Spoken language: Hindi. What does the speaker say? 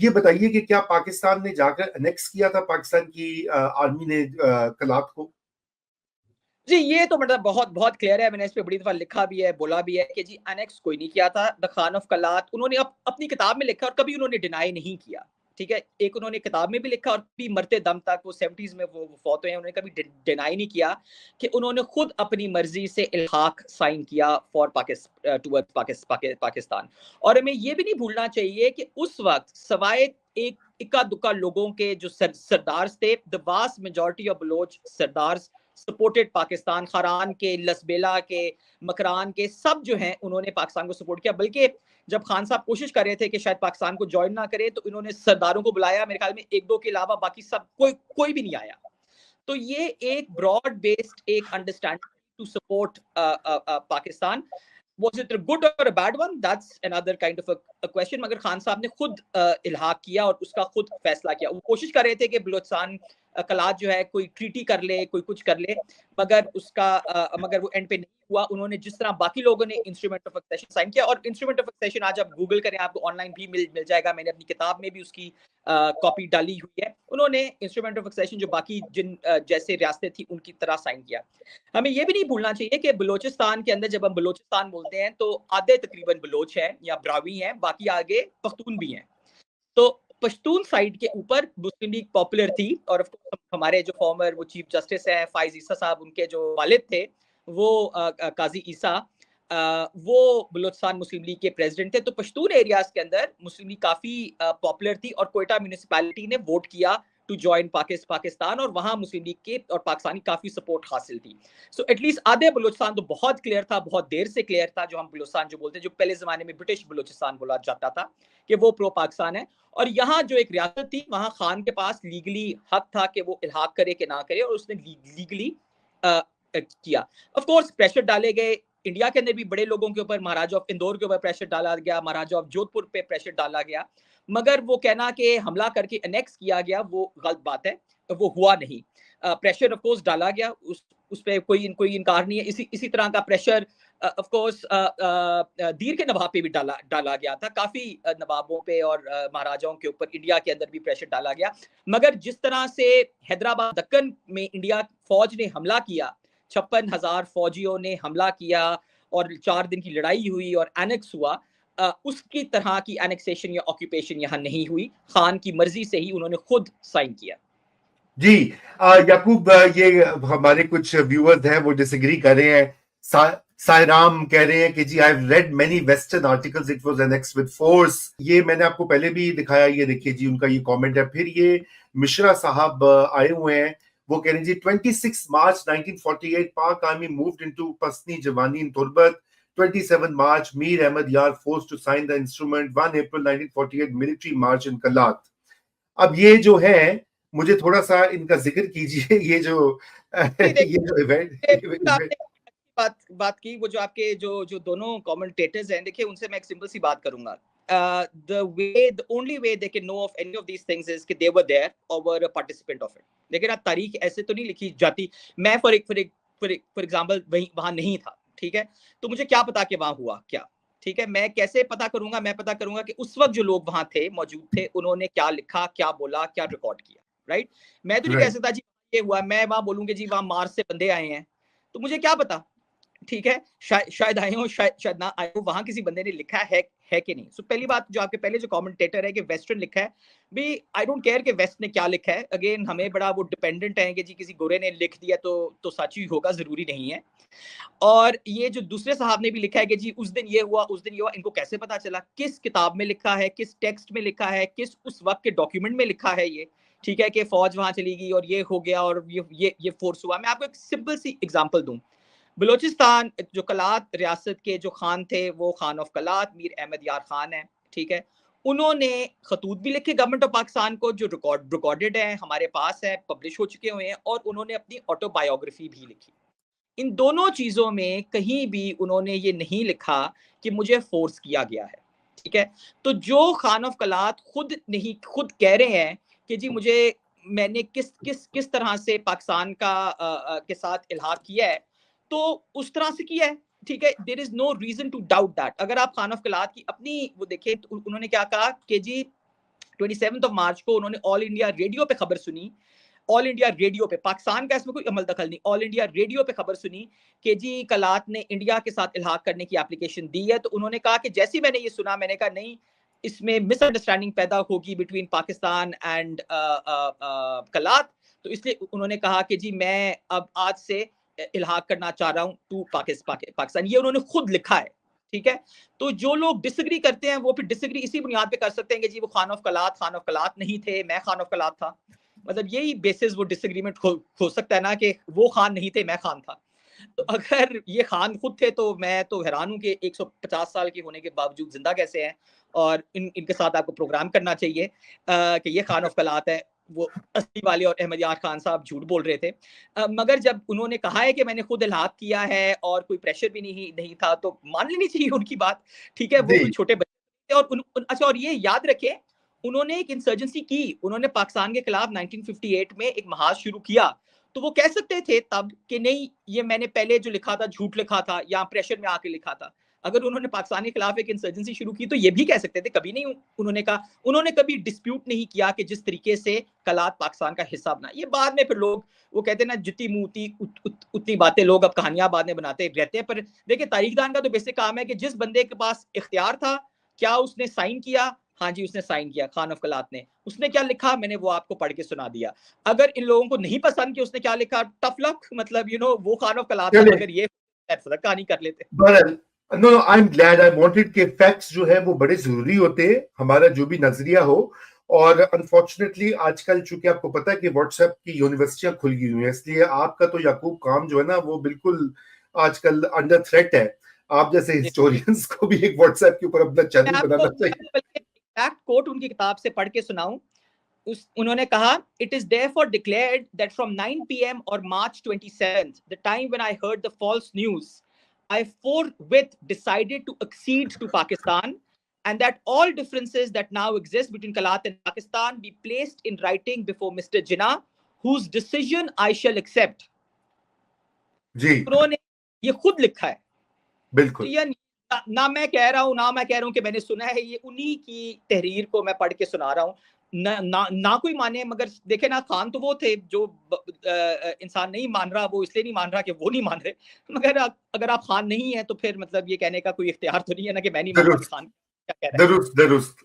ये बताइए कि क्या पाकिस्तान ने जाकर अनेक्स किया था पाकिस्तान की आर्मी ने कलात को? जी, ये तो मतलब बहुत बहुत क्लियर है, मैंने इस पे बड़ी दफा लिखा भी है, बोला भी है कि जी अनेक्स कोई नहीं किया था। द खान ऑफ कलात उन्होंने अपनी किताब में लिखा और कभी उन्होंने डिनाई नहीं किया, ठीक है। एक उन्होंने किताब में भी लिखा और भी मरते दम तक, वो 70s में वो फौत हुए हैं, उन्होंने कभी डिनाई नहीं किया कि उन्होंने खुद अपनी मर्जी से इल्हाक साइन किया फॉर पाकिस्तान। और हमें ये भी नहीं भूलना चाहिए कि उस वक्त सवाए एक इक्का दुक्का लोगों के जो सरदार्स थे, the vast majority of Baloch sardars supported Pakistan. Kharan के, लसबेला के, मकरान के, सब जो हैं उन्होंने पाकिस्तान को सपोर्ट किया। बल्कि जब खान साहब कोशिश कर रहे थे कि शायद पाकिस्तान को ज्वाइन ना करे, तो इन्होंने सरदारों को बुलाया, मेरे ख्याल में एक दो के अलावा बाकी सब कोई भी नहीं आया। तो ये एक ब्रॉड बेस्ड एक understanding to support Pakistan. Was it a good or a bad one? That's another kind of a question. मगर खान साहब ने खुद इल्हाक किया और उसका खुद फैसला किया। वो कोशिश कर रहे थे कि बलूचिस्तान कलात जो है कोई ट्रीटी कर ले, कोई कुछ कर ले, मगर वो एंड पे नहीं हुआ। उन्होंने जिस तरह बाकी लोगों ने इंस्ट्रूमेंट ऑफ एक्सेशन साइन किया, और इंस्ट्रूमेंट ऑफ एक्सेशन आज आप गूगल करें, आपको ऑनलाइन भी मिल जाएगा। मैंने अपनी किताब में भी उसकी कॉपी डाली हुई है। उन्होंने इंस्ट्रूमेंट ऑफ एक्सेशन जो बाकी जिन जैसे रियासतें थी उनकी तरह साइन किया। हमें ये भी नहीं भूलना चाहिए कि बलूचिस्तान के अंदर जब हम बलूचिस्तान बोलते हैं तो आधे तकरीबन बलोच हैं या ब्रावी हैं, बाकी आगे पख्तून भी हैं। तो पश्तून साइड के ऊपर मुस्लिम लीग पॉपुलर थी, और ऑफ कोर्स हमारे जो फॉर्मर वो चीफ जस्टिस है फाइज ईसा साहब, उनके जो वालिद थे वो काजी ईसा, वो बलूचिस्तान मुस्लिम लीग के प्रेसिडेंट थे। तो पश्तून एरियाज के अंदर मुस्लिम लीग काफी पॉपुलर थी, और कोयटा म्यूनिसिपैलिटी ने वोट किया टू जॉइन पाकिस्तान, और वहां मुस्लिम लीग के और पाकिस्तानी काफी सपोर्ट हासिल थी। सो एटलीस्ट आधे बलूचिस्तान तो बहुत क्लियर था, बहुत देर से क्लियर था। जो हम बलूचिस्तान जो बोलते हैं, जो पहले जमाने में ब्रिटिश बलूचिस्तान बोला जाता था, कि वो प्रो पाकिस्तान है। और यहाँ जो एक रियासत थी, वहां खान के पास लीगली हक था कि वो इल्हाक करे कि ना करे, और उसने लीगली किया। ऑफ कोर्स प्रेशर डाले गए इंडिया के अंदर भी बड़े लोगों के ऊपर, महाराजा ऑफ इंदौर के ऊपर प्रेशर डाला गया, महाराजा ऑफ जोधपुर पे प्रेशर डाला गया, मगर वो कहना कि हमला करके अनेक्स किया गया वो गलत बात है, वो हुआ नहीं। प्रेशर ऑफ कोर्स डाला गया, उस पे कोई इनकार नहीं है। इसी तरह का प्रेशर ऑफ कोर्स दीर के नवाब पे भी डाला गया था, काफी नवाबों पे और महाराजाओं के ऊपर इंडिया के अंदर भी प्रेशर डाला गया। मगर जिस तरह से हैदराबाद दक्कन में इंडिया फौज ने हमला किया, 56,000 फौजियों ने हमला किया और 4 दिन की लड़ाई हुई और एनेक्स हुआ, उसकी तरह की एनेक्सेशन या ऑक्यूपेशन यहाँ नहीं हुई। खान की मर्जी से ही उन्होंने खुद साइन किया। जी याकूब, ये हमारे कुछ व्यूअर्स हैं वो डिसएग्री कर रहे हैं। सायराम कह रहे हैं कि जी I have read many western articles, it was annexed with force. ये मैंने आपको पहले भी दिखाया, ये देखिए जी उनका ये कमेंट है। फिर ये मिश्रा साहब आए हुए हैं, वो कह रहे हैं जी 26 मार्च 1948 पाक आर्मी मूव्ड इनटू पसनी जवानी इन तुर्बत। 27 मार्च Mir Ahmad Yar force to sign the instrument. 1 April 1948 military march in Kalat. अब ये जो है, मुझे थोड़ा सा इनका जिक्र कीजिए, ये जो इवेंट। बात की, वो जो आपके जो दोनों कमेंटेटर्स हैं, देखिए उनसे मैं एक सिंपल सी बात करूंगा। the only way they can know of any of these things is कि they were there or were a participant of it। देखिए ना, तारीख ऐसे तो नहीं लिखी जाती। मैं फॉर एग्जांपल वहां नहीं था, ठीक है, तो मुझे क्या पता कि वहां हुआ क्या, ठीक है। मैं कैसे पता करूंगा? मैं पता करूंगा कि उस वक्त जो लोग वहां थे, मौजूद थे, उन्होंने क्या लिखा, क्या बोला, क्या रिकॉर्ड किया, राइट। मैं तो नहीं कह सकता जी ये हुआ, मैं वहां बोलूंगी जी वहां मार्स से बंदे आए हैं, तो मुझे क्या पता, ठीक है। शायद आए हो, शायद ना आए हो, वहां किसी बंदे ने लिखा है कि नहीं। सो पहली बात, जो आपके पहले जो कमेंटेटर है कि वेस्टर्न लिखा है, भी आई डोंट केयर कि वेस्ट ने क्या लिखा है। अगेन हमें बड़ा वो डिपेंडेंट है कि जी किसी गोरे ने लिख दिया तो सच ही होगा, जरूरी नहीं है। और ये जो दूसरे साहब ने भी लिखा है कि जी उस दिन ये हुआ, उस दिन ये हुआ, इनको कैसे पता चला? किस किताब में लिखा है, किस टेक्स्ट में लिखा है, किस उस वक्त के डॉक्यूमेंट में लिखा है ये, ठीक है, कि फौज वहां चली गई और ये हो गया और ये फोर्स हुआ। मैं आपको एक सिंपल सी एग्जांपल दूं। बलूचिस्तान जो कलात रियासत के जो खान थे, वो खान ऑफ कलात मीर अहमद यार खान है, ठीक है। उन्होंने खतूत भी लिखे गवर्नमेंट ऑफ पाकिस्तान को, जो रिकॉर्डेड है, हमारे पास है, पब्लिश हो चुके हुए हैं, और उन्होंने अपनी ऑटोबायोग्राफी भी लिखी। इन दोनों चीजों में कहीं भी उन्होंने ये नहीं लिखा कि मुझे फोर्स किया गया है, ठीक है। तो जो खान ऑफ कलात खुद कह रहे हैं कि जी मैंने किस तरह से पाकिस्तान के साथ इल्हाक किया है, तो उस तरह से किया है, ठीक है। There is no reason to doubt that. अगर आप खान ऑफ कलात की अपनी वो देखें, तो उन्होंने क्या कहा कि जी 27 मार्च को उन्होंने ऑल इंडिया रेडियो पे खबर सुनी, ऑल इंडिया रेडियो पे, पाकिस्तान का इसमें कोई अमल दखल नहीं, ऑल इंडिया रेडियो पे खबर सुनी कि जी कलात ने इंडिया के साथ इल्हाक करने की एप्लीकेशन दी है। तो उन्होंने कहा कि जैसे ही मैंने ये सुना, मैंने कहा नहीं, इसमें मिसअंडरस्टैंडिंग पैदा होगी बिटवीन पाकिस्तान एंड कलात। तो इसलिए उन्होंने कहा कि जी मैं अब आज से इल्हाक करना चाह रहा हूँ टू पाकिस्तान। ये उन्होंने खुद लिखा है, ठीक है। तो जो लोग डिसएग्री करते हैं वो फिर डिसएग्री इसी बुनियाद पे कर सकते हैं कि जी वो खान ऑफ कलात नहीं थे, मैं खान ऑफ कलात था। मतलब यही बेसिस वो डिसएग्रीमेंट हो सकता है ना, कि वो खान नहीं थे, मैं खान था। तो अगर ये खान खुद थे तो मैं तो हैरान हूं कि 150 साल के होने के बावजूद जिंदा कैसे हैं। और इनके साथ आपको प्रोग्राम करना चाहिए कि ये खान ऑफ कलात है, वो असली वाले और अहमद यार खान साहब झूठ बोल रहे थे। मगर जब उन्होंने कहा है कि मैंने खुद इल्हाक किया है और कोई प्रेशर भी नहीं था, तो मान लेनी चाहिए उनकी बात, ठीक है। वो कोई छोटे बच्चे और अच्छा, और ये याद रखें, उन्होंने एक इंसर्जेंसी की, उन्होंने पाकिस्तान के खिलाफ 1958 में एक महाज शुरू किया। तो वो कह सकते थे तब कि नहीं, ये मैंने पहले जो लिखा था झूठ लिखा था या प्रेशर में आके लिखा था। अगर उन्होंने पाकिस्तान के खिलाफ एक इंसर्जेंसी शुरू की तो ये भी कह सकते थे, कभी नहीं उन्होंने कहा, उन्होंने कभी डिस्प्यूट नहीं किया कि जिस तरीके से कलात पाकिस्तान का हिस्सा बना। ये बाद में फिर लोग वो कहते हैं ना, जितनी मुती उतनी बातें, लोग अब कहानियां बाद में बनाते रहते हैं। पर देखिए, तारीखदान का तो बेसिक काम है कि जिस बंदे के पास इख्तियार था, क्या उसने साइन किया? हाँ जी, उसने साइन किया, खान ऑफ कलात ने। उसने क्या लिखा, मैंने वो आपको पढ़ के सुना दिया। अगर इन लोगों को नहीं पसंद कि उसने क्या लिखा, टफ लक, मतलब वो खान ऑफ कलात था, मगर ये कहानी कर लेते। No no, I am glad, I wanted के फैक्ट्स जो है वो बड़े जरूरी होते हैं, हमारा जो भी नजरिया हो। और अनफॉर्चुनेटली आजकल चूंकि आपको पता है कि व्हाट्सएप की यूनिवर्सिटियां खुल गई हुई हैं, इसलिए आपका तो याकूब काम जो है ना वो बिल्कुल आजकल अंडर थ्रेट है। आप जैसे हिस्टोरियंस को भी एक व्हाट्सएप के ऊपर अपना चैनल बनाना चाहिए। एग्जैक्ट कोट उनकी किताब से पढ़ के सुनाऊं। उन्होंने कहा, it is therefore declared that from 9 p.m. or March 27th, the time when I heard the false news, I forthwith decided to accede to Pakistan, and that all differences that now exist between Kalat and Pakistan be placed in writing before Mr. Jinnah, whose decision I shall accept. जी, उन्होंने ये खुद लिखा है, बिल्कुल। तो ये ना मैं कह रहा हूं कि मैंने सुना है, ये उन्हीं की तहरीर को मैं पढ़ के सुना रहा हूं। ना कोई माने, मगर देखे ना, खान तो वो थे जो इंसान नहीं मान रहा, वो इसलिए नहीं मान रहा कि वो नहीं मान रहे। मगर अगर आप खान नहीं है तो फिर मतलब ये कहने का कोई इख्तियार तो नहीं है ना कि मैं नहीं मानता कि खान क्या कह रहा है। दुरुस्त दुरुस्त।